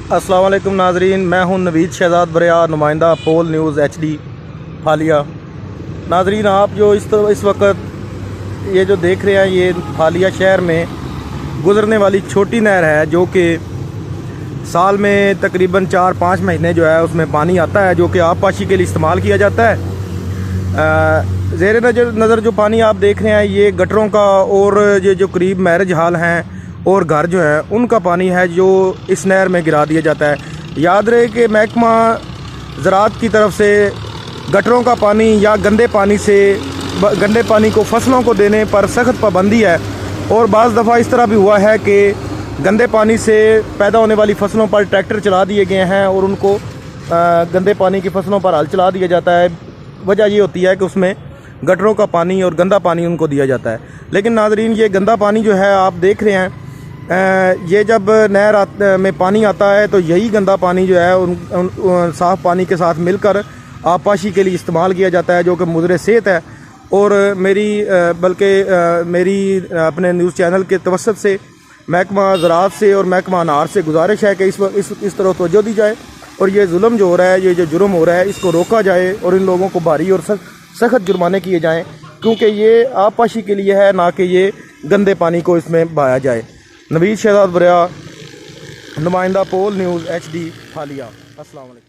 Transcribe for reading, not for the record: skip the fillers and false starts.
अस्सलाम वालेकुम नाजरीन, मैं हूं नवीद शहजाद बरिया, नुमाइंदा पोल न्यूज़ HD फालिया। नाजरीन, आप जो इस वक्त ये जो देख रहे हैं, ये फालिया शहर में गुज़रने वाली छोटी नहर है जो कि साल में तकरीबन 4-5 महीने जो है उसमें पानी आता है, जो कि आबपाशी के लिए इस्तेमाल किया जाता है। ज़ेर नज़र जो पानी आप देख रहे हैं ये गटरों का और ये जो करीब मैरिज हाल हैं और घर जो है उनका पानी है जो इस नहर में गिरा दिया जाता है। याद रहे कि महकमा ज़राअत की तरफ से गटरों का पानी या गंदे पानी को फसलों को देने पर सख्त पाबंदी है, और बाज़ दफ़ा इस तरह भी हुआ है कि गंदे पानी से पैदा होने वाली फसलों पर ट्रैक्टर चला दिए गए हैं और उनको गंदे पानी की फसलों पर हल चला दिया जाता है। वजह ये होती है कि उसमें गटरों का पानी और गंदा पानी उनको दिया जाता है। लेकिन नाजरीन, ये गंदा पानी जो है आप देख रहे हैं, ये जब नहर में पानी आता है तो यही गंदा पानी जो है साफ़ पानी के साथ मिलकर आबपाशी के लिए इस्तेमाल किया जाता है, जो कि मुज़र सेहत है। और मेरी अपने न्यूज़ चैनल के तवस्सुत से महकमा ज़राअत से और महकमा अनार से गुजारिश है कि इस तरह तवज्जो दी जाए और ये जुल्म जो हो रहा है, ये जो जुर्म हो रहा है, इसको रोका जाए और इन लोगों को भारी और सख्त जुर्माने किए जाएँ, क्योंकि ये आबपाशी के लिए है, ना कि ये गंदे पानी को इसमें बहाया जाए। नवीद शहजाद बरिया, नुमाइंदा पोल न्यूज़ HD फालिया। अस्सलाम वालेकुम।